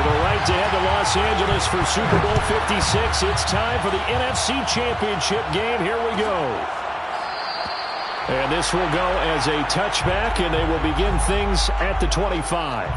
With a right to head to Los Angeles for Super Bowl 56, it's time for the NFC Championship game. Here we go. And this will go as a touchback, and they will begin things at the 25.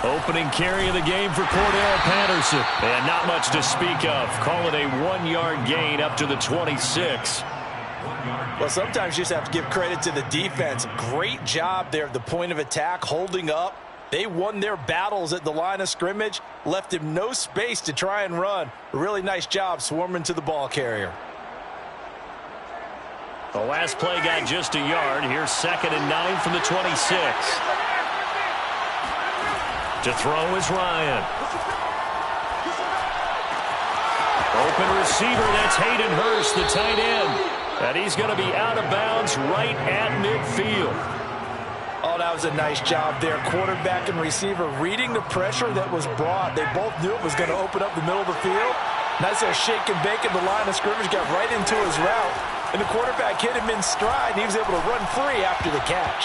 Opening carry of the game for Cordell Patterson. And not much to speak of. Call it a 1-yard gain up to the 26. Well, sometimes you just have to give credit to the defense. Great job there at the point of attack, holding up. They won their battles at the line of scrimmage, left him no space to try and run. A really nice job swarming to the ball carrier. The last play got just a yard. Here's 2nd and 9 from the 26. To throw is Ryan. Open receiver, that's Hayden Hurst, the tight end. And he's going to be out of bounds right at midfield. Oh, that was a nice job there. Quarterback and receiver reading the pressure that was brought. They both knew it was going to open up the middle of the field. Nice little shake and bake in the line of scrimmage, got right into his route. And the quarterback hit him in stride, and he was able to run free after the catch.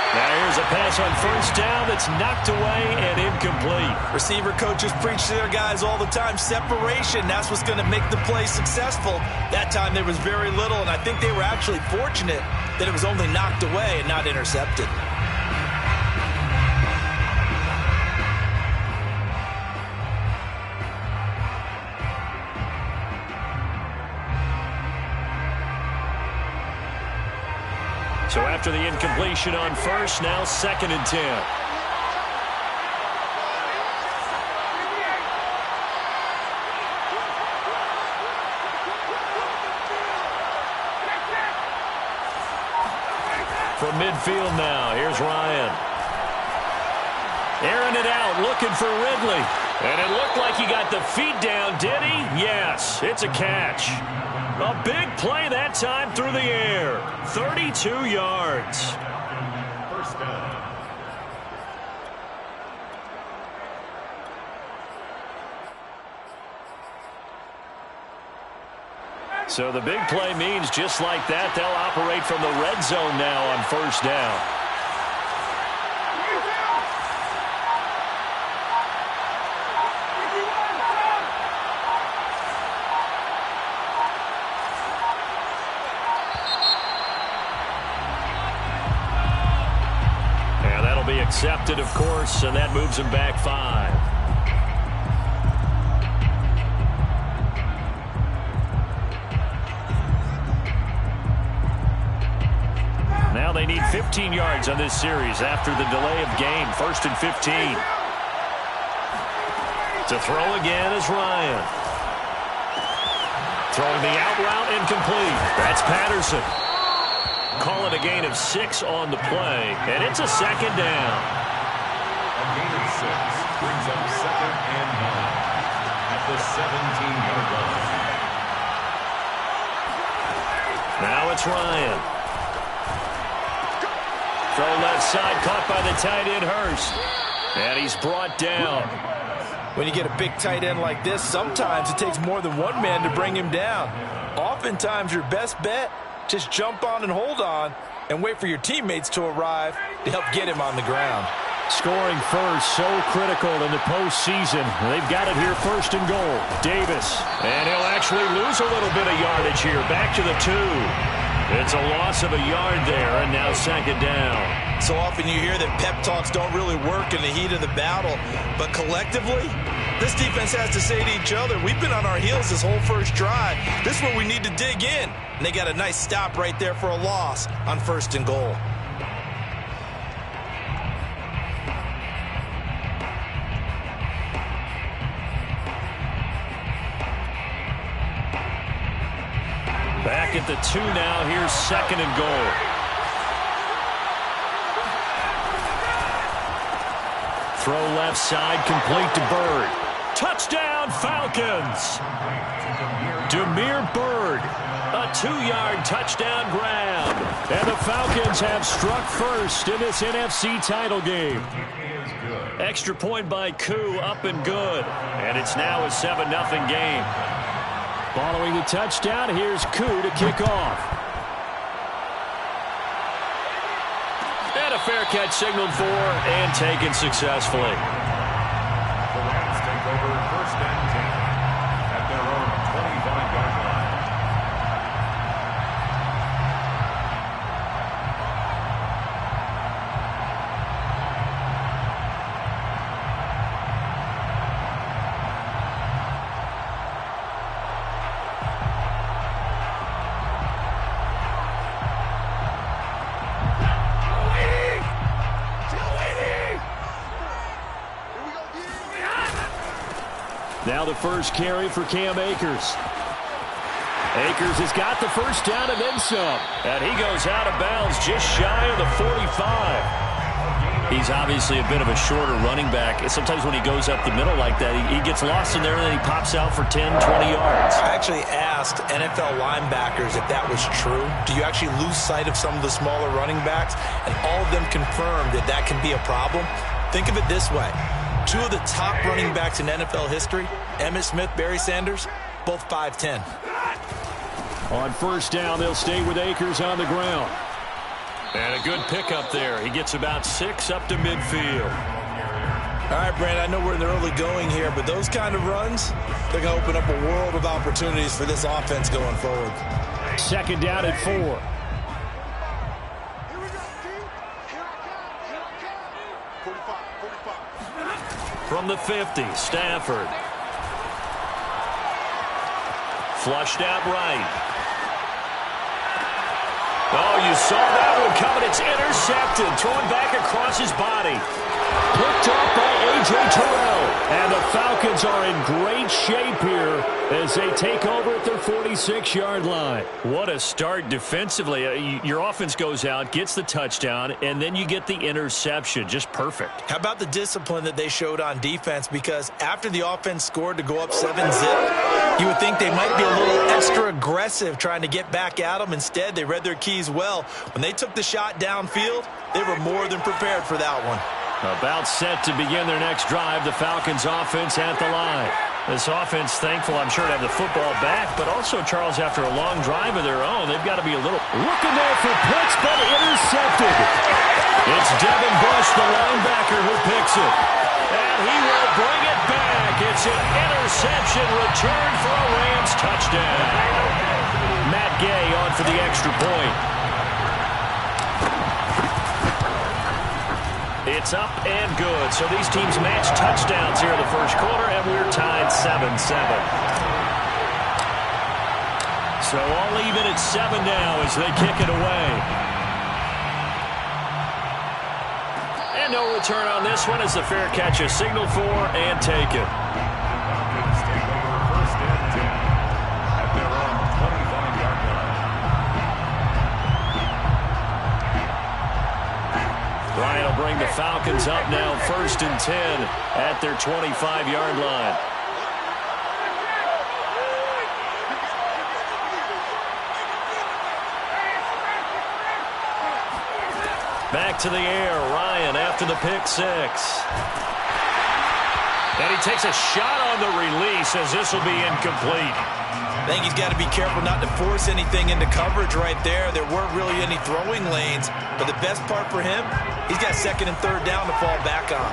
Now here's a pass on 1st down that's knocked away and incomplete. Receiver coaches preach to their guys all the time. Separation, that's what's going to make the play successful. That time there was very little, and I think they were actually fortunate that it was only knocked away and not intercepted. So after the incompletion on 1st, now 2nd and 10. From midfield now, here's Ryan. Airing it out, looking for Ridley. And it looked like he got the feet down, did he? Yes, it's a catch. A big play that time through the air. 32 yards. First down. So the big play means just like that, they'll operate from the red zone now on 1st down. Accepted, of course, and that moves him back 5. Now they need 15 yards on this series after the delay of game. 1st and 15. To throw again is Ryan. Throwing the out route incomplete. That's Patterson. Call it a gain of 6 on the play, and it's a 2nd down. A gain of 6 brings up 2nd and 9 at the 17-yard line. Now it's Ryan. Throw left side, caught by the tight end Hurst. And he's brought down. When you get a big tight end like this, sometimes it takes more than one man to bring him down. Oftentimes your best bet, just jump on and hold on and wait for your teammates to arrive to help get him on the ground. Scoring first, so critical in the postseason. They've got it here 1st and goal. Davis. And he'll actually lose a little bit of yardage here. Back to the 2. It's a loss of a yard there, and now 2nd down. So often you hear that pep talks don't really work in the heat of the battle. But collectively, this defense has to say to each other, we've been on our heels this whole first drive. This is where we need to dig in. And they got a nice stop right there for a loss on 1st and goal. at the 2 now. Here's 2nd and goal. Throw left side, complete to Bird. Touchdown, Falcons! Demir Bird, a 2-yard touchdown grab. And the Falcons have struck first in this NFC title game. Extra point by Koo, up and good. And it's now a 7-0 game. Following the touchdown, here's Koo to kick off. And a fair catch signaled for and taken successfully. The Rams take over 1st and 10 at their own 25-yard line. Now the first carry for Cam Akers. Akers has got the first down and then some. And he goes out of bounds just shy of the 45. He's obviously a bit of a shorter running back. Sometimes when he goes up the middle like that, he gets lost in there and then he pops out for 10, 20 yards. I actually asked NFL linebackers if that was true. Do you actually lose sight of some of the smaller running backs? And all of them confirmed that that can be a problem. Think of it this way. 2 of the top running backs in NFL history, Emmitt Smith, Barry Sanders, both 5'10". On first down, they'll stay with Akers on the ground. And a good pickup there. He gets about 6 up to midfield. All right, Brand, I know we're in the early going here, but those kind of runs, they're going to open up a world of opportunities for this offense going forward. 2nd down at 4. From the 50, Stafford. Flushed out right. Oh, you saw that one coming. It's intercepted. Thrown back across his body. Picked up by A.J. Terrell. And the Falcons are in great shape here as they take over at their 46-yard line. What a start defensively. Your offense goes out, gets the touchdown, and then you get the interception. Just perfect. How about the discipline that they showed on defense? Because after the offense scored to go up 7-zip, you would think they might be a little extra aggressive trying to get back at them. Instead, they read their keys well. When they took the shot downfield, they were more than prepared for that one. About set to begin their next drive, the Falcons offense at the line. This offense thankful, I'm sure, to have the football back, but also, Charles, after a long drive of their own, they've got to be a little looking there for Pitts, but intercepted. It's Devin Bush, the linebacker, who picks it. And he will bring it back. It's an interception return for a Rams touchdown. Matt Gay on for the extra point. It's up and good. So these teams match touchdowns here in the first quarter, and we're tied 7-7. So all even at 7 now as they kick it away. And no return on this one as the fair catch is signaled for and taken. Falcons take over 1st and 10 at their own 25-yard line. Ryan will bring the Falcons up now 1st and 10 at their 25-yard line. Back to the air, Ryan after the pick 6. And he takes a shot on the release as this will be incomplete. I think he's got to be careful not to force anything into coverage right there. There weren't really any throwing lanes, but the best part for him, he's got 2nd and 3rd down to fall back on.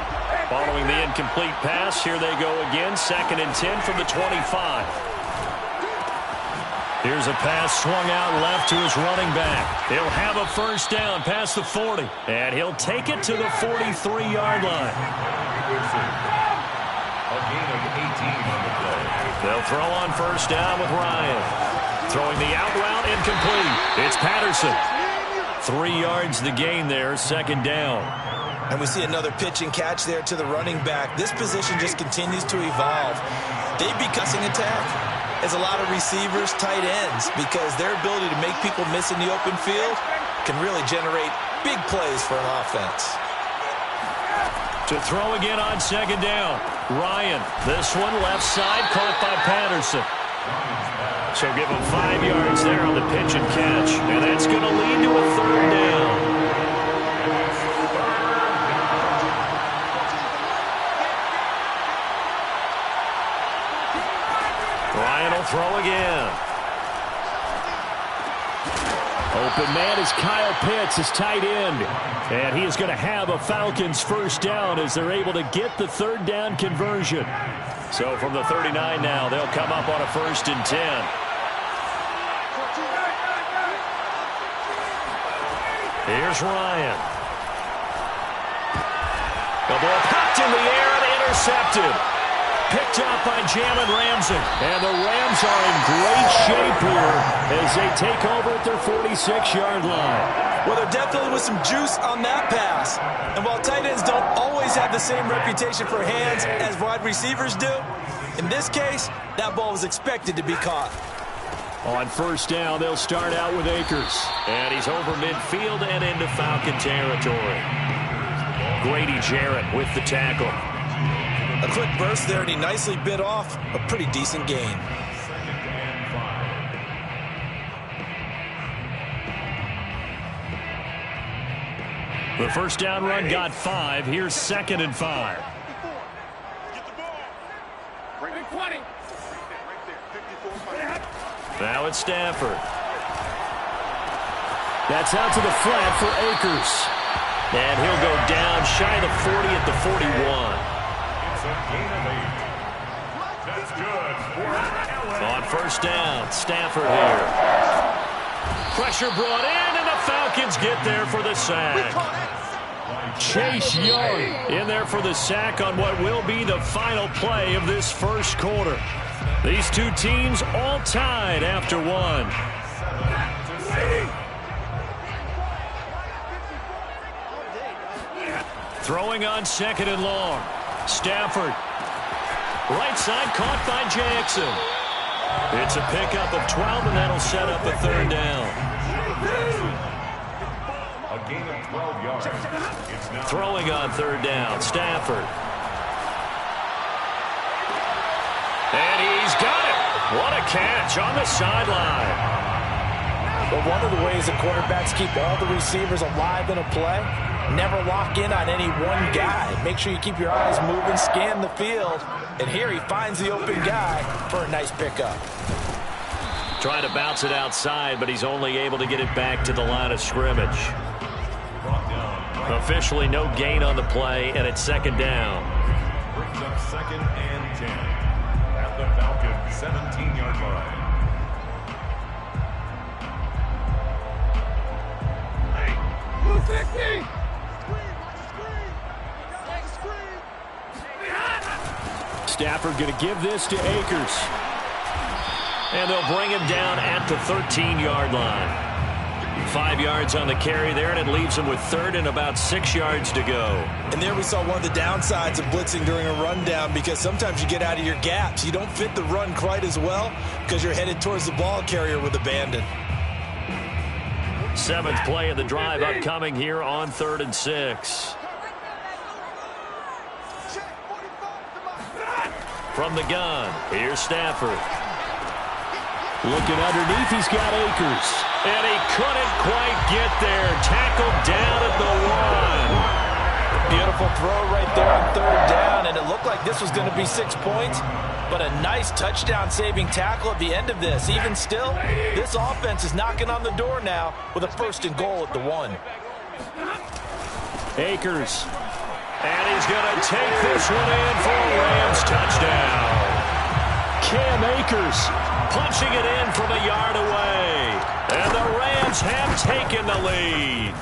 Following the incomplete pass, here they go again, 2nd and 10 from the 25. Here's a pass swung out left to his running back. He'll have a first down past the 40, and he'll take it to the 43-yard line. A gain of 18 on the play. They'll throw on first down with Ryan. Throwing the out route incomplete. It's Patterson. 3 yards the gain there, 2nd down. And we see another pitch and catch there to the running back. This position just continues to evolve. They'd be cussing attack. is a lot of receivers, tight ends, because their ability to make people miss in the open field can really generate big plays for an offense. To throw again on second down. Ryan, this one left side, caught by Patterson. So give him 5 yards there on the pitch and catch. And that's going to lead to a third down. Ryan will throw again. Open man is Kyle Pitts, his tight end. And he is going to have a Falcons first down as they're able to get the third down conversion. So from the 39 now, they'll come up on a 1st and 10. Here's Ryan. The ball popped in the air and intercepted. Picked up by Jalen Ramsey. And the Rams are in great shape here as they take over at their 46-yard line. Well, there definitely was some juice on that pass. And while tight ends don't always have the same reputation for hands as wide receivers do, in this case, that ball was expected to be caught. On first down, they'll start out with Akers. And he's over midfield and into Falcon territory. Grady Jarrett with the tackle. A quick burst there, and he nicely bit off a pretty decent gain. The first down run got 5. Here's 2nd and 5. Now it's Stafford. That's out to the flat for Akers. And he'll go down shy of the 40 at the 41. It's a gain of 8. That's good. On first down, Stafford here. Pressure brought in, and the Falcons get there for the sack. Chase Young in there for the sack on what will be the final play of this first quarter. These two teams all tied after one. Throwing on 2nd and long. Stafford. Right side caught by Jackson. It's a pickup of 12, and that'll set up a 3rd down. A gain of 12 yards. It's now Throwing on 3rd down. Stafford. And he's got it. What a catch on the sideline. But one of the ways the quarterbacks keep all the receivers alive in a play, never lock in on any one guy. Make sure you keep your eyes moving, scan the field. And here he finds the open guy for a nice pickup. Trying to bounce it outside, but he's only able to get it back to the line of scrimmage. Officially no gain on the play, and it's 2nd down. brings up 2nd and 10 at the Falcons' 17-yard line. Stafford going to give this to Akers. And they'll bring him down at the 13-yard line. 5 yards on the carry there, and it leaves him with 3rd and about 6 yards to go. And there we saw one of the downsides of blitzing during a rundown, because sometimes you get out of your gaps. You don't fit the run quite as well because you're headed towards the ball carrier with abandon. 7th play of the drive upcoming here on 3rd and 6. From the gun, here's Stafford. Looking underneath, he's got Akers. And he couldn't quite get there. Tackled down at the 1. Beautiful throw right there on 3rd down, and it looked like this was going to be 6 points. But a nice touchdown-saving tackle at the end of this. Even still, this offense is knocking on the door now with a 1st and goal at the 1. Akers. And he's going to take this one in for a Rams touchdown. Cam Akers punching it in from a yard away. And the Rams have taken the lead.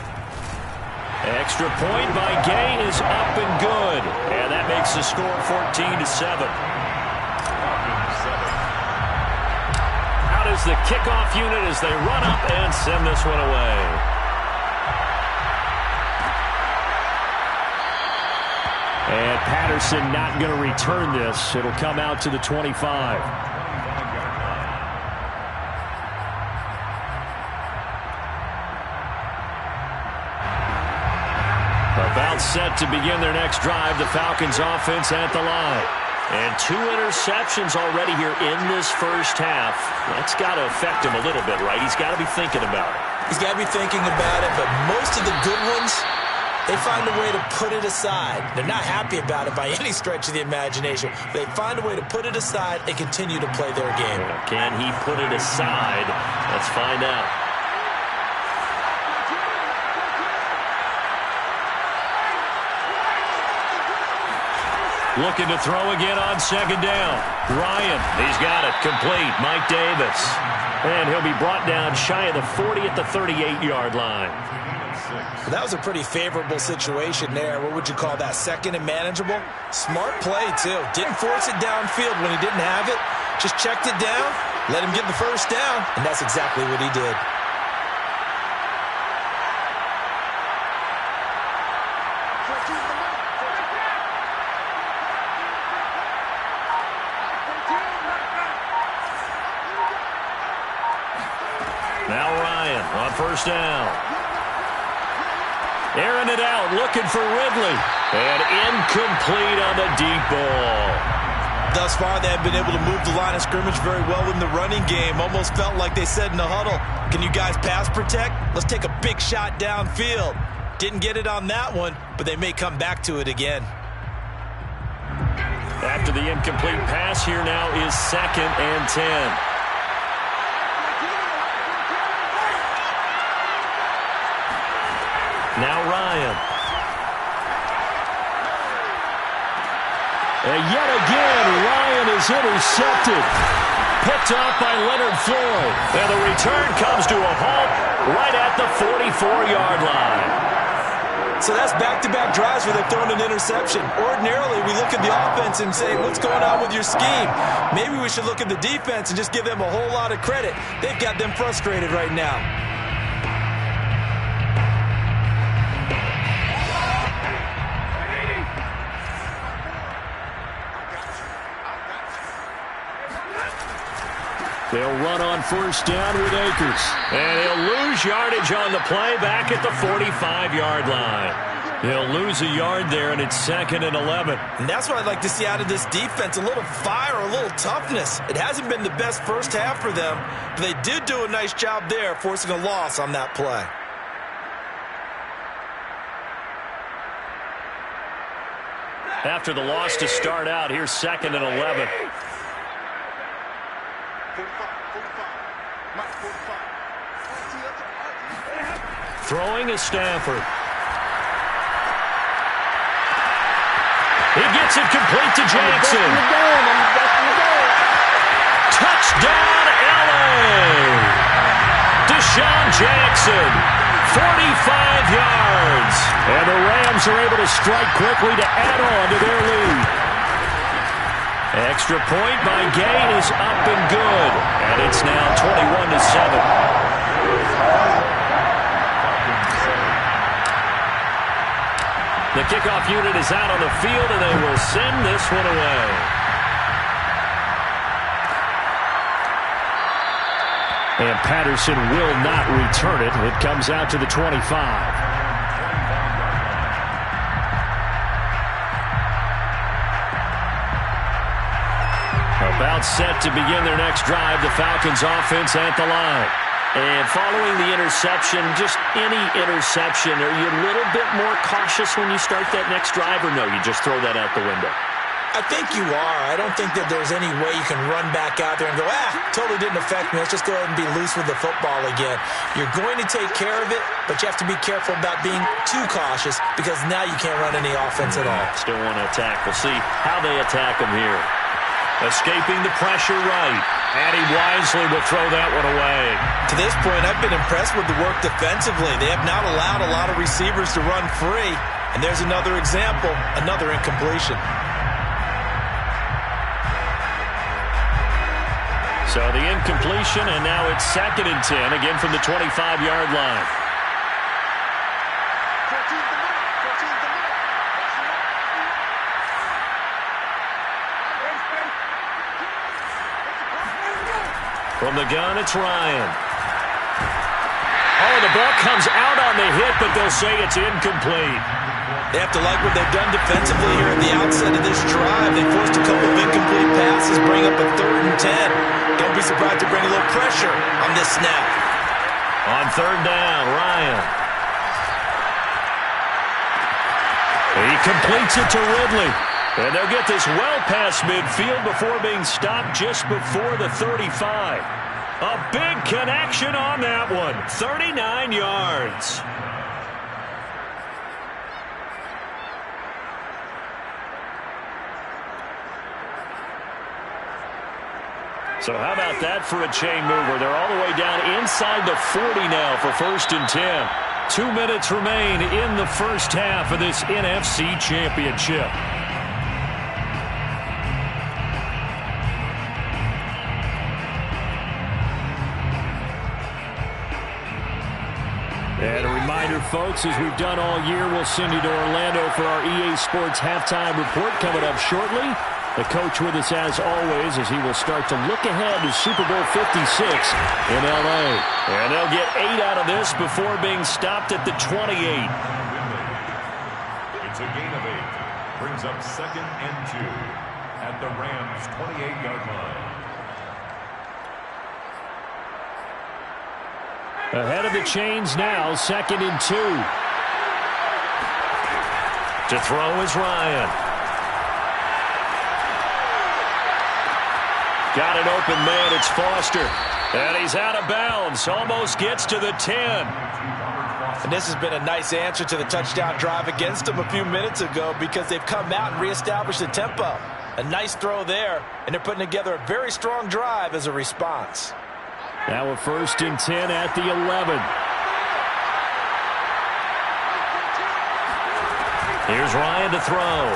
Extra point by Gain is up and good. And that makes the score 14-7. Out is the kickoff unit as they run up and send this one away. And Patterson not going to return this. It'll come out to the 25. About set to begin their next drive, the Falcons offense at the line. And 2 interceptions already here in this first half. That's got to affect him a little bit, right? He's got to be thinking about it. He's got to be thinking about it, but most of the good ones, they find a way to put it aside. They're not happy about it by any stretch of the imagination. They find a way to put it aside and continue to play their game. Can he put it aside? Let's find out. Looking to throw again on second down. Ryan, he's got it. Complete. Mike Davis. And he'll be brought down shy of the 40 at the 38-yard line. That was a pretty favorable situation there. What would you call that? Second and manageable? Smart play, too. Didn't force it downfield when he didn't have it. Just checked it down, let him get the first down, and that's exactly what he did. Now Ryan on first down. Airing it out, looking for Ridley. And incomplete on the deep ball. Thus far, they have been able to move the line of scrimmage very well in the running game. Almost felt like they said in the huddle, can you guys pass protect? Let's take a big shot downfield. Didn't get it on that one, but they may come back to it again. After the incomplete pass, here now is 2nd and 10. Now Ryan. And yet again, Ryan is intercepted. Picked off by Leonard Floyd. And the return comes to a halt right at the 44-yard line. So that's back-to-back drives where they've thrown an interception. Ordinarily, we look at the offense and say, what's going on with your scheme? Maybe we should look at the defense and just give them a whole lot of credit. They've got them frustrated right now. They'll run on first down with Akers. And he'll lose yardage on the play back at the 45-yard line. He'll lose a yard there, and it's 2nd and 11. And that's what I'd like to see out of this defense, a little fire, a little toughness. It hasn't been the best first half for them, but they did do a nice job there, forcing a loss on that play. After the loss to start out, here's 2nd and 11. Throwing is Stafford. He gets it complete to Jackson. Touchdown, LA! Deshaun Jackson, 45 yards. And the Rams are able to strike quickly to add on to their lead. Extra point by Gay is up and good. And it's now 21-7. The kickoff unit is out on the field, and they will send this one away. And Patterson will not return it. It comes out to the 25. About set to begin their next drive, the Falcons offense at the line. And following the interception, just any interception, are you a little bit more cautious when you start that next drive, or no, you just throw that out the window? I think you are. I don't think that there's any way you can run back out there and go, totally didn't affect me. Let's just go ahead and be loose with the football again. You're going to take care of it, but you have to be careful about being too cautious because now you can't run any offense at all. Still want to attack. We'll see how they attack them here. Escaping the pressure right. And he wisely will throw that one away. To this point, I've been impressed with the work defensively. They have not allowed a lot of receivers to run free. And there's another example, another incompletion. So the incompletion, and now it's 2nd and 10, again from the 25-yard line. From the gun, it's Ryan. Oh, the ball comes out on the hit, but they'll say it's incomplete. They have to like what they've done defensively here at the outset of this drive. They forced a couple of incomplete passes, bring up a 3rd and 10. Don't be surprised to bring a little pressure on this snap. On 3rd down, Ryan. He completes it to Ridley. And they'll get this well past midfield before being stopped just before the 35. A big connection on that one. 39 yards. So how about that for a chain mover? They're all the way down inside the 40 now for 1st and 10. 2 minutes remain in the first half of this NFC Championship. And a reminder, folks, as we've done all year, we'll send you to Orlando for our EA Sports halftime report coming up shortly. The coach with us as always as he will start to look ahead to Super Bowl 56 in L.A. And they'll get 8 out of this before being stopped at the 28. It's a gain of 8. Brings up 2nd and 2 at the Rams' 28-yard line. Ahead of the chains now, 2nd and 2. To throw is Ryan. Got an open man, it's Foster. And he's out of bounds, almost gets to the 10. And this has been a nice answer to the touchdown drive against them a few minutes ago because they've come out and reestablished the tempo. A nice throw there, and they're putting together a very strong drive as a response. Now a 1st and 10 at the 11. Here's Ryan to throw.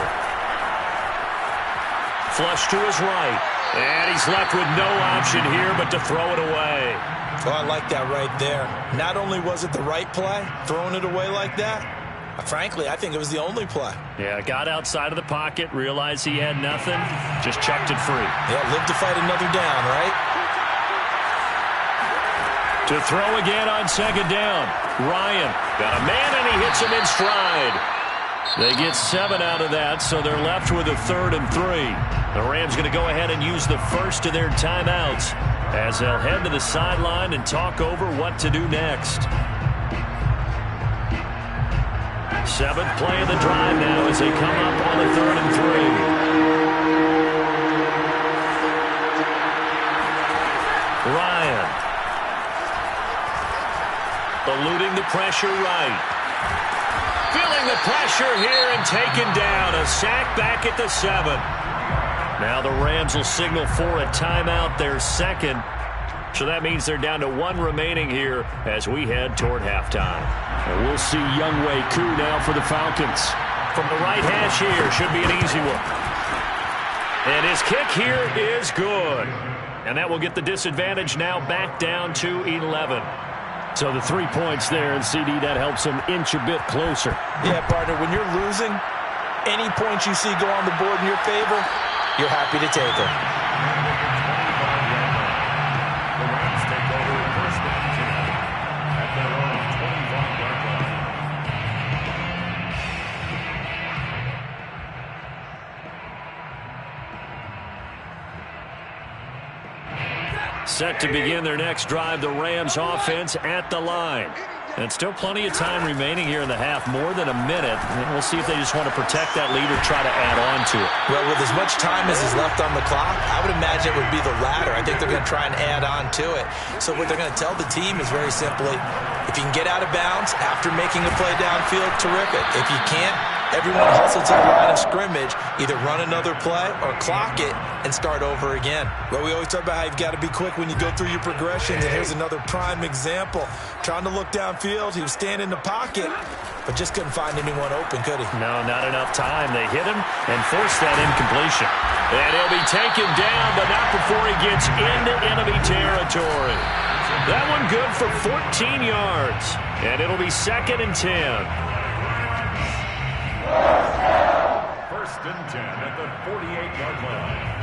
Flush to his right. And he's left with no option here but to throw it away. Oh, I like that right there. Not only was it the right play, throwing it away like that, frankly, I think it was the only play. Yeah, got outside of the pocket, realized he had nothing, just chucked it free. Yeah, live to fight another down, right? To throw again on 2nd down. Ryan got a man and he hits him in stride. They get 7 out of that, so they're left with a 3rd and 3. The Rams going to go ahead and use the first of their timeouts as they'll head to the sideline and talk over what to do next. 7th play of the drive now as they come up on the 3rd and 3. Ryan. Eluding the pressure right. Feeling the pressure here and taken down. A sack back at the 7. Now the Rams will signal for a timeout, their 2nd. So that means they're down to 1 remaining here as we head toward halftime. And we'll see Younghoe Koo now for the Falcons. From the right hash here, should be an easy one. And his kick here is good. And that will get the disadvantage now back down to 11. So the 3 points there, and CD, that helps them inch a bit closer. Yeah, partner, when you're losing, any points you see go on the board in your favor, you're happy to take them. The Rams take over 1st and 10 at their own 25-yard line. Set to begin their next drive, the Rams offense at the line. And still plenty of time remaining here in the half, more than a minute. And we'll see if they just want to protect that lead or try to add on to it. Well, with as much time as is left on the clock, I would imagine it would be the latter. I think they're going to try and add on to it. So what they're going to tell the team is very simply, if you can get out of bounds after making a play downfield, terrific. If you can't, everyone hustle to the line of scrimmage, either run another play or clock it and start over again. Well, we always talk about how you've got to be quick when you go through your progressions, and here's another prime example. Trying to look downfield, he was standing in the pocket, but just couldn't find anyone open, could he? No, not enough time. They hit him and forced that incompletion. And he'll be taken down, but not before he gets into enemy territory. That one good for 14 yards, and it'll be 2nd and 10. 1st and 10 at the 48-yard line.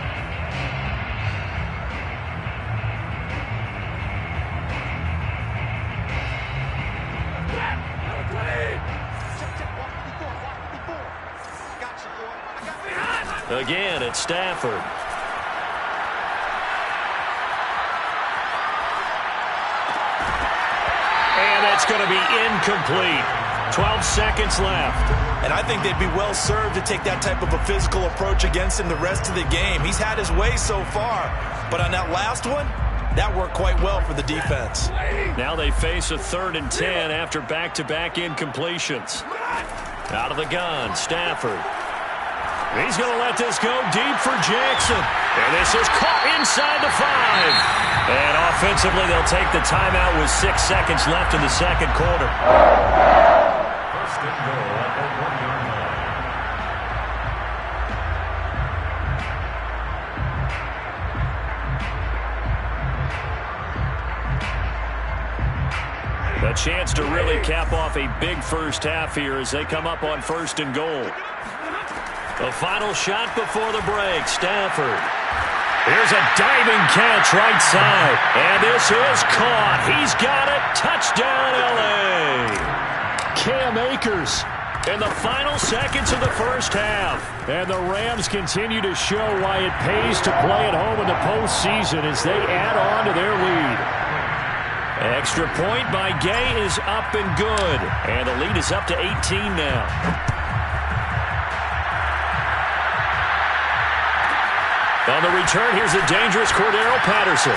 Again, it's Stafford. And that's going to be incomplete. 12 seconds left. And I think they'd be well served to take that type of a physical approach against him the rest of the game. He's had his way so far. But on that last one, that worked quite well for the defense. Now they face a 3rd and 10 after back-to-back incompletions. Out of the gun, Stafford. He's going to let this go deep for Jackson. And this is caught inside the 5. And offensively, they'll take the timeout with 6 seconds left in the second quarter. First and goal at the 1-yard line. A chance to really cap off a big first half here as they come up on 1st and goal. The final shot before the break, Stafford. Here's a diving catch right side. And this is caught. He's got it. Touchdown, L.A. Cam Akers in the final seconds of the first half. And the Rams continue to show why it pays to play at home in the postseason as they add on to their lead. Extra point by Gay is up and good. And the lead is up to 18 now. On the return, here's a dangerous Cordero Patterson.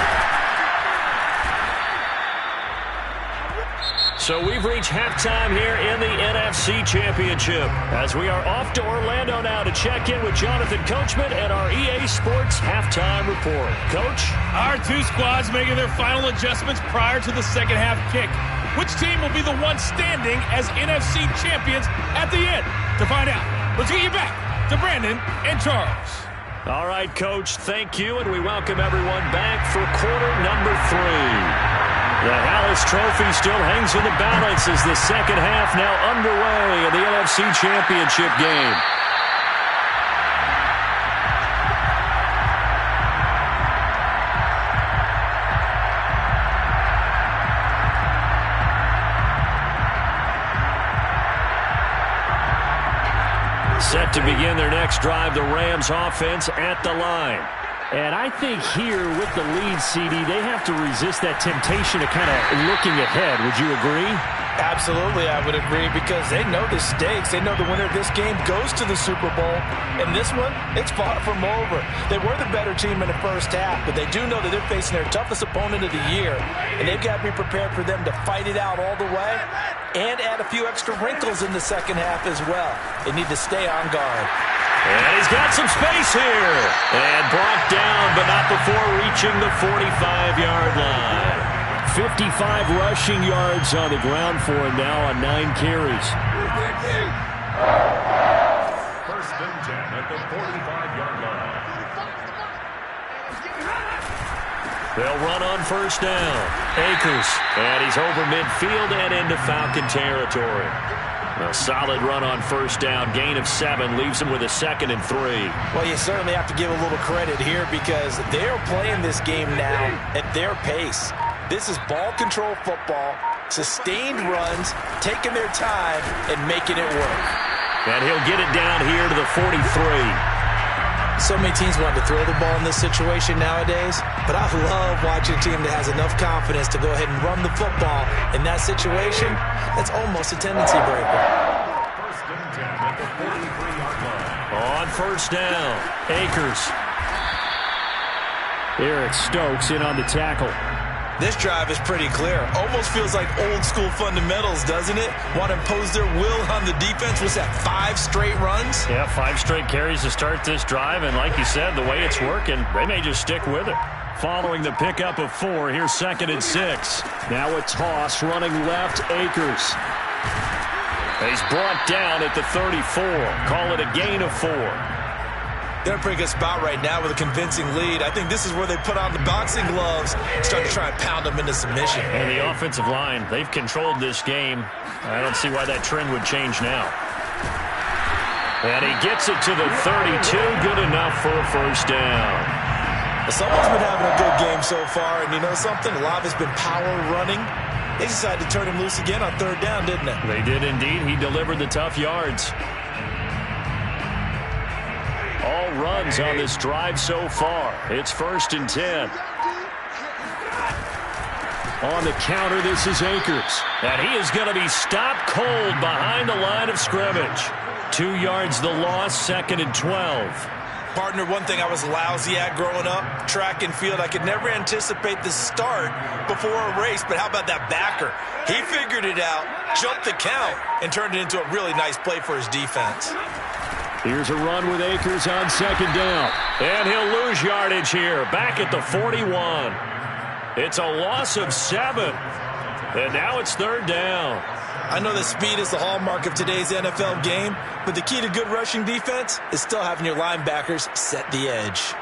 So we've reached halftime here in the Nfc Championship as we are off to Orlando now to check in with Jonathan Coachman and our EA Sports Halftime Report. Coach? Our two squads making their final adjustments prior to the second half kick. Which team will be the one standing as NFC champions at the end? To find out, let's get you back to Brandon and Charles. All right, Coach, thank you, and we welcome everyone back for quarter number 3. The Hallis Trophy still hangs in the balance as the second half now underway in the NFC Championship game. Set to begin their next drive, the Rams offense at the line. And I think here with the lead, CD, they have to resist that temptation of kind of looking ahead. Would you agree? Absolutely, I would agree, because they know the stakes. They know the winner of this game goes to the Super Bowl. And this one, it's far from over. They were the better team in the first half, but they do know that they're facing their toughest opponent of the year. And they've got to be prepared for them to fight it out all the way and add a few extra wrinkles in the second half as well. They need to stay on guard. And he's got some space here. And brought down, but not before reaching the 45-yard line. 55 rushing yards on the ground for him now on 9 carries. First and 10 at the 45-yard line. They'll run on first down. Akers. And he's over midfield and into Falcon territory. A solid run on first down. Gain of 7 leaves him with a 2nd and 3. Well, you certainly have to give a little credit here because they're playing this game now at their pace. This is ball control football, sustained runs, taking their time, and making it work. And he'll get it down here to the 43. So many teams want to throw the ball in this situation nowadays, but I love watching a team that has enough confidence to go ahead and run the football. In that situation, that's almost a tendency breaker. First and 10 at the 43-yard line. On first down, Akers. Eric Stokes in on the tackle. This drive is pretty clear. Almost feels like old school fundamentals, doesn't it? Want to impose their will on the defense. Was that 5 straight runs? Yeah, 5 straight carries to start this drive. And like you said, the way it's working, they may just stick with it. Following the pickup of 4, here's 2nd and 6. Now a toss running left, Akers. He's brought down at the 34. Call it a gain of 4. They're in a pretty good spot right now with a convincing lead. I think this is where they put on the boxing gloves and start to try and pound them into submission. And the offensive line, they've controlled this game. I don't see why that trend would change now. And he gets it to the 32. Good enough for a first down. Someone's been having a good game so far, and you know something? A lot of it's been power running. They decided to turn him loose again on 3rd down, didn't they? They did indeed. He delivered the tough yards. All runs on this drive so far. It's 1st and 10. On the counter, this is Akers. And he is going to be stopped cold behind the line of scrimmage. 2 yards the loss, 2nd and 12. Partner, one thing I was lousy at growing up, track and field, I could never anticipate the start before a race, but how about that backer? He figured it out, jumped the count, and turned it into a really nice play for his defense. Here's a run with Akers on 2nd down. And he'll lose yardage here, back at the 41. It's a loss of 7. And now it's 3rd down. I know that speed is the hallmark of today's NFL game, but the key to good rushing defense is still having your linebackers set the edge.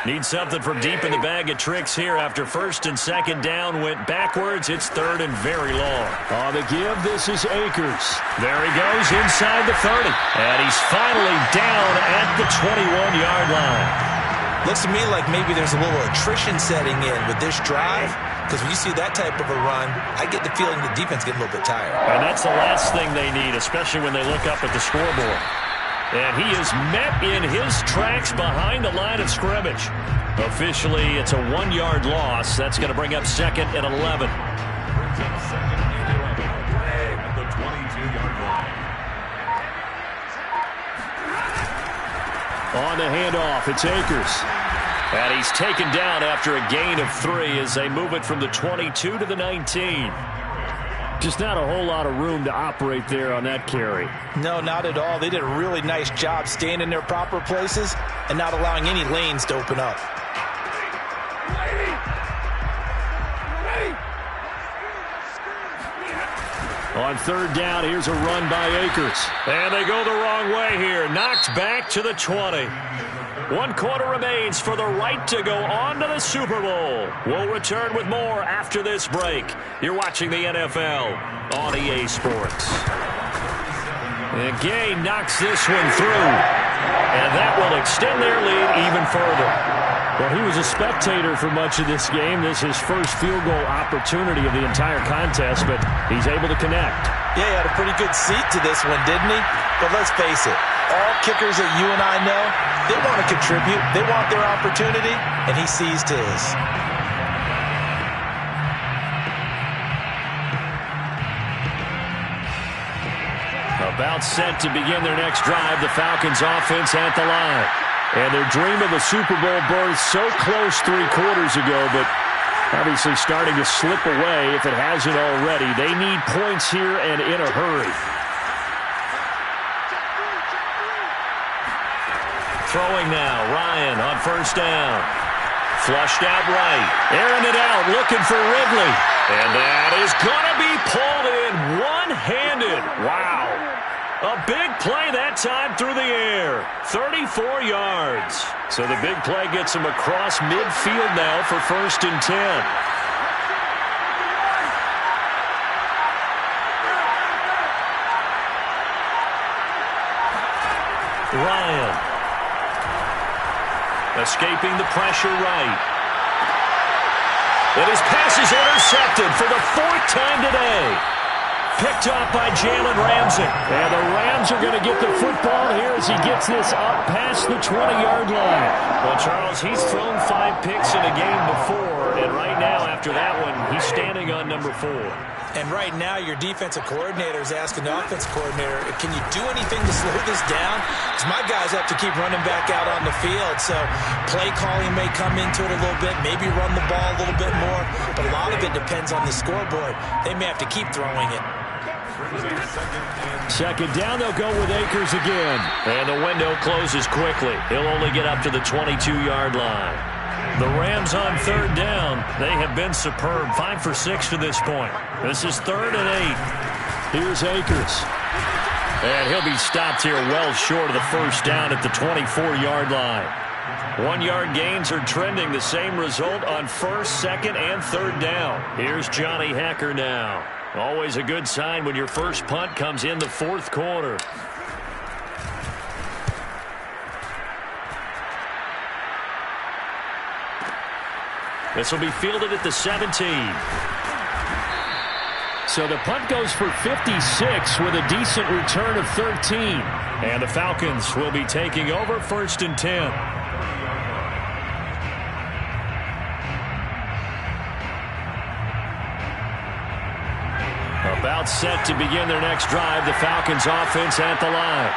Need something from deep in the bag of tricks here after 1st and 2nd down went backwards. It's 3rd and very long. On the give, this is Akers. There he goes inside the 30. And he's finally down at the 21-yard line. Looks to me like maybe there's a little attrition setting in with this drive, because when you see that type of a run, I get the feeling the defense getting a little bit tired. And that's the last thing they need, especially when they look up at the scoreboard. And he is met in his tracks behind the line of scrimmage. Officially, it's a 1-yard loss. That's going to bring up 2nd and 11. Brings up 2nd and 11 at the 22-yard line. On the handoff, it's Akers. And he's taken down after a gain of 3 as they move it from the 22 to the 19. Just not a whole lot of room to operate there on that carry. No, not at all. They did a really nice job staying in their proper places and not allowing any lanes to open up. On 3rd down, here's a run by Akers. And they go the wrong way here. Knocked back to the 20. 1 quarter remains for the right to go on to the Super Bowl. We'll return with more after this break. You're watching the NFL on EA Sports. And Gay knocks this one through. And that will extend their lead even further. Well, he was a spectator for much of this game. This is his first field goal opportunity of the entire contest, but he's able to connect. Yeah, he had a pretty good seat to this one, didn't he? But let's face it, all kickers that you and I know, they want to contribute. They want their opportunity, and he seized his. About set to begin their next drive, the Falcons offense at the line. And their dream of a Super Bowl berth so close 3 quarters ago, but obviously starting to slip away if it hasn't already. They need points here and in a hurry. Throwing now, Ryan on 1st down. Flushed out right. Airing it out, looking for Ridley. And that is going to be pulled in one-handed. Wow. A big play that time through the air. 34 yards. So the big play gets him across midfield now for 1st and 10. Ryan. Escaping the pressure right. And his pass is intercepted for the 4th time today. Picked off by Jalen Ramsey. And the Rams are going to get the football here as he gets this up past the 20-yard line. Well, Charles, he's thrown 5 picks in a game before, and right now after that one, he's standing on number 4. And right now, your defensive coordinator is asking the offensive coordinator, can you do anything to slow this down? Because my guys have to keep running back out on the field. So play calling may come into it a little bit, maybe run the ball a little bit more. But a lot of it depends on the scoreboard. They may have to keep throwing it. 2nd down, they'll go with Akers again. And the window closes quickly. He'll only get up to the 22-yard line. The Rams on 3rd down. They have been superb. 5 for 6 to this point. This is 3rd and 8. Here's Akers. And he'll be stopped here well short of the 1st down at the 24-yard line. 1-yard gains are trending the same result on 1st, 2nd, and 3rd down. Here's Johnny Hecker now. Always a good sign when your first punt comes in the 4th quarter. This will be fielded at the 17. So the punt goes for 56 with a decent return of 13. And the Falcons will be taking over 1st and 10. About set to begin their next drive. The Falcons offense at the line.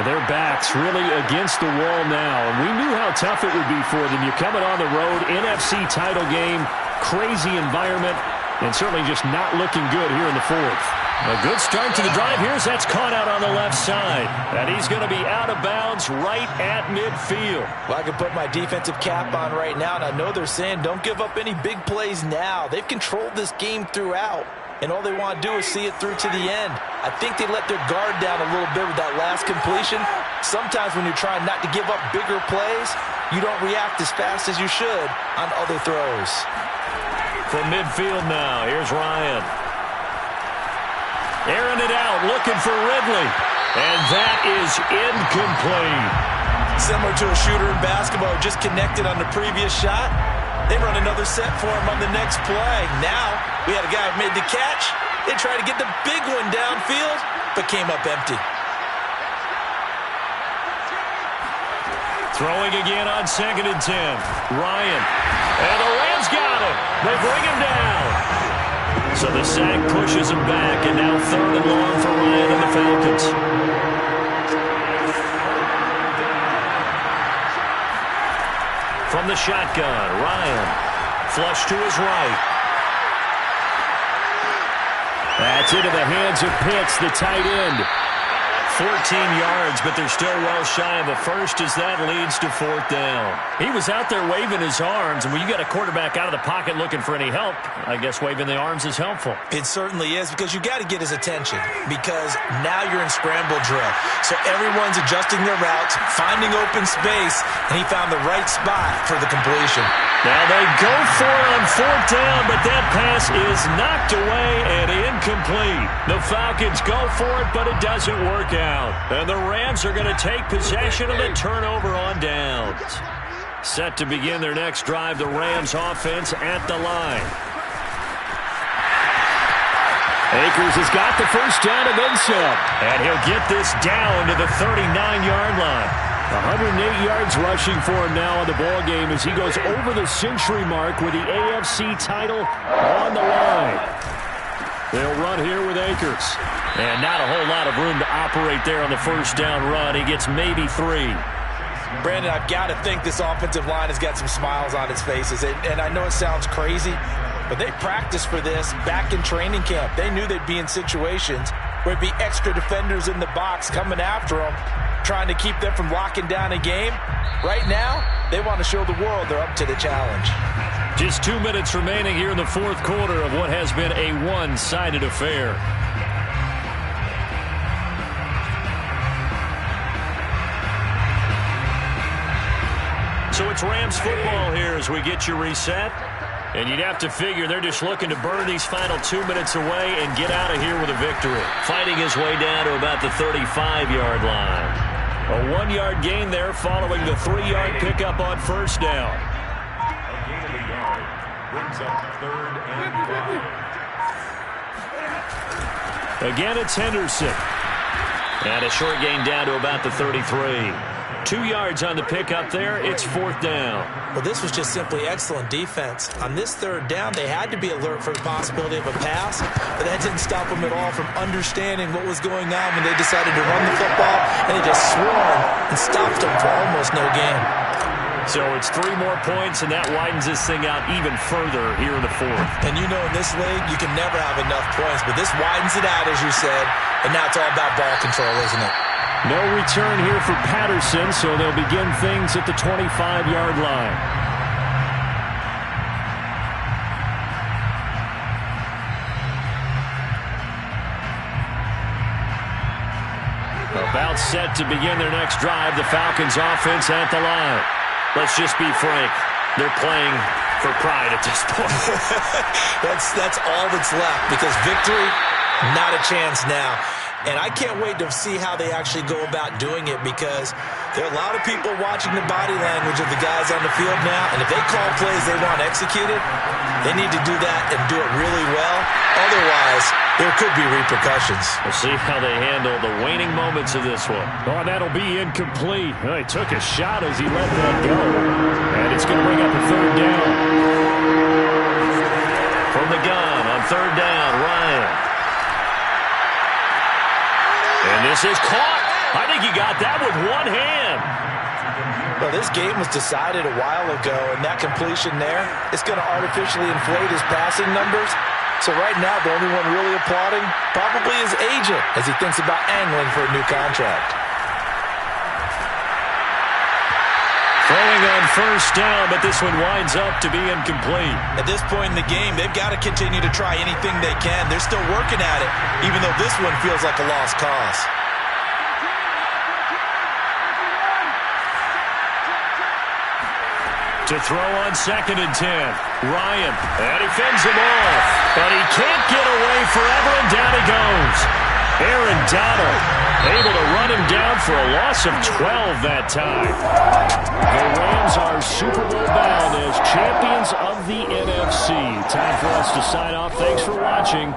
Their backs really against the wall now. And we knew how tough it would be for them. You're coming on the road, NFC title game, crazy environment, and certainly just not looking good here in the 4th. A good start to the drive here as that's caught out on the left side. And he's going to be out of bounds right at midfield. Well, I can put my defensive cap on right now, and I know they're saying don't give up any big plays now. They've controlled this game throughout, and all they want to do is see it through to the end. I think they let their guard down a little bit with that last completion. Sometimes when you're trying not to give up bigger plays, you don't react as fast as you should on other throws. From midfield now, here's Ryan. Airing it out, looking for Ridley. And that is incomplete. Similar to a shooter in basketball who just connected on the previous shot. They run another set for him on the next play. Now, we had a guy who made the catch. They tried to get the big one downfield, but came up empty. Throwing again on 2nd and 10. Ryan. And the Rams got him. They bring him down. So the sack pushes him back, and now 3rd and long for Ryan and the Falcons. From the shotgun, Ryan. Flush to his right. That's into the hands of Pitts, the tight end. 14 yards, but they're still well shy of the first as that leads to 4th down. He was out there waving his arms, and when you got a quarterback out of the pocket looking for any help, I guess waving the arms is helpful. It certainly is, because you got to get his attention, because now you're in scramble drill. So everyone's adjusting their routes, finding open space, and he found the right spot for the completion. Now they go for it on 4th down, but that pass is knocked away and incomplete. The Falcons go for it, but it doesn't work out. And the Rams are going to take possession of the turnover on downs. Set to begin their next drive, the Rams offense at the line. Akers has got the first down and then some. And he'll get this down to the 39-yard line. 108 yards rushing for him now in the ball game as he goes over the century mark with the AFC title on the line. They'll run here with Akers. And not a whole lot of room to operate there on the first down run. He gets maybe 3. Brandon, I've got to think this offensive line has got some smiles on its faces. And I know it sounds crazy, but they practiced for this back in training camp. They knew they'd be in situations where it'd be extra defenders in the box coming after them, trying to keep them from locking down a game. Right now, they want to show the world they're up to the challenge. Just 2 minutes remaining here in the 4th quarter of what has been a one-sided affair. So it's Rams football here as we get you reset. And you'd have to figure they're just looking to burn these final 2 minutes away and get out of here with a victory. Fighting his way down to about the 35-yard line. A 1-yard gain there following the 3-yard pickup on first down. A gain of a yard brings up 3rd and 5. Again, it's Henderson. And a short gain down to about the 33. 2 yards on the pickup there. It's 4th down. Well, this was just simply excellent defense. On this 3rd down, they had to be alert for the possibility of a pass, but that didn't stop them at all from understanding what was going on when they decided to run the football, and they just swarmed and stopped them for almost no gain. So it's 3 more points, and that widens this thing out even further here in the 4th. And you know in this league, you can never have enough points, but this widens it out, as you said, and now it's all about ball control, isn't it? No return here for Patterson, so they'll begin things at the 25-yard line. About set to begin their next drive, the Falcons offense at the line. Let's just be frank, they're playing for pride at this point. That's all that's left, because victory, not a chance now. And I can't wait to see how they actually go about doing it, because there are a lot of people watching the body language of the guys on the field now. And if they call plays they want executed, they need to do that and do it really well. Otherwise, there could be repercussions. We'll see how they handle the waning moments of this one. Oh, and that'll be incomplete. Well, he took a shot as he let that go. And it's going to bring up a third down. From the gun on third down, Ryan. And this is caught. I think he got that with one hand. Well, this game was decided a while ago, and that completion there, it's going to artificially inflate his passing numbers. So right now, the only one really applauding probably his agent as he thinks about angling for a new contract. Throwing on first down, but this one winds up to be incomplete. At this point in the game, they've got to continue to try anything they can. They're still working at it, even though this one feels like a lost cause. To throw on 2nd and 10. Ryan, and he fends him off. But he can't get away forever, and down he goes. Aaron Donald able to run him down for a loss of 12 that time. The Rams are Super Bowl bound as champions of the NFC. Time for us to sign off. Thanks for watching.